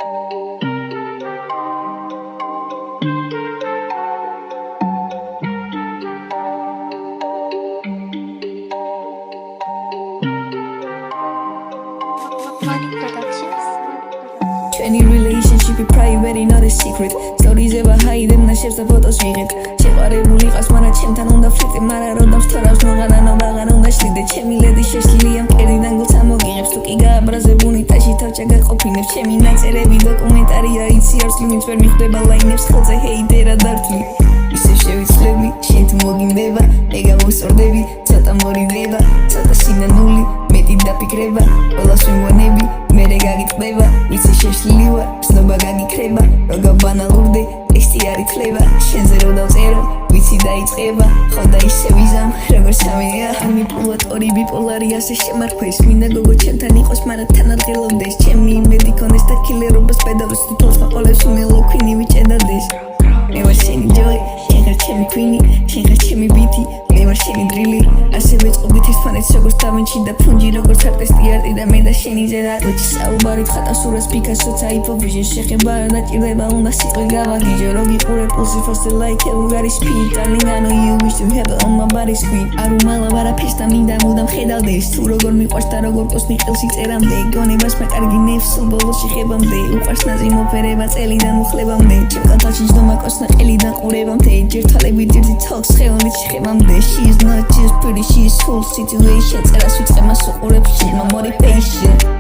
Any relationship is private, not a secret. Stories ever hide and nashers the photos ვიღებ. შეყარებული ყავს, მაგრამ ჩემთან უნდა ფლირტი, მაგრამ როდნავს თორავს ნუღანანო ვაღარ უნდა შლიდე. ჩემი ლედი შეშლილია მკერდიდან გულს ამოგიღებს. თუ კი გააბრაზებუნი ტაში თავჭა გაყოფინებს. ჩემი ნაწერები დოკუმენტარია, იცი არც ლიმიტს ვერ მიხვდება ლაინებს ხელზე ჰეიტერა დართლი. ისე შევიცლები, შენ თუ მოგინდება, ეგ გამოსწორდები, ცოტა მორიდება, ცოტა სინანული, მეტი დაფიქრება, ყველას ვიმგონები, მერე გაგიწყდება, ვიცი შეშლილი ვარ, ცნობა გაგიქრება, რო გაბანალურდე, ტექსტი არ ითვლება, შენზე რო დავწერო, ვიცი დაიწყება, ხო და ისე ვიზამ, როგორ სამია, მანიპულატორი ბიპოლარი ასე შემარხვეს, მინდა გოგო ჩემთან იყოს, მაგრამ თან არ ღელობდეს, ჩემი იმედი კონდეს და კილერობას პედალებს, თუ თავს მაყოლებს უმელო ქვინი ვიჭედადეს. მე ვარ შენი ჯოი, შენ ხარ ჩემი ქვინი, შენ ხარ ჩემი ბიტი, მე ვარ შენი დრილი, ასე ვეწყობით ერთმანეთს როგორც დავინჩი და ფუნჯი როგორც არტისტი არტი და მე და შენი ზედა როჩი საუბარით ხატავს ურას პიკასოც აიფო ვიჟენ შეხება არ დაჭირდება უნდა სიტყვი გავაგიჯო რო გიყურე პულსი faster like a Bulgari speed darling I know you wish to have on my body squid არ უმალავ არაფერს და მინდა მუდამ ხედავდეს თუ როგორ მიყვარს და როგორ კოსმი ყელს იწერამდე გონებას მაკარგი ნეფს ბოლოში ხებამდე უყვარს ნაზი მოფერება წელიდან უხლებამდე ჩემ კალთაში ჯდომა კოსნა ყელიდან ყურებამდე ჯერ თვალები ძირდი თოქს ხელოვნით შეხებამდე she is not just pretty she is full situation წერას ვიწყე მას უყურებს she's my motivation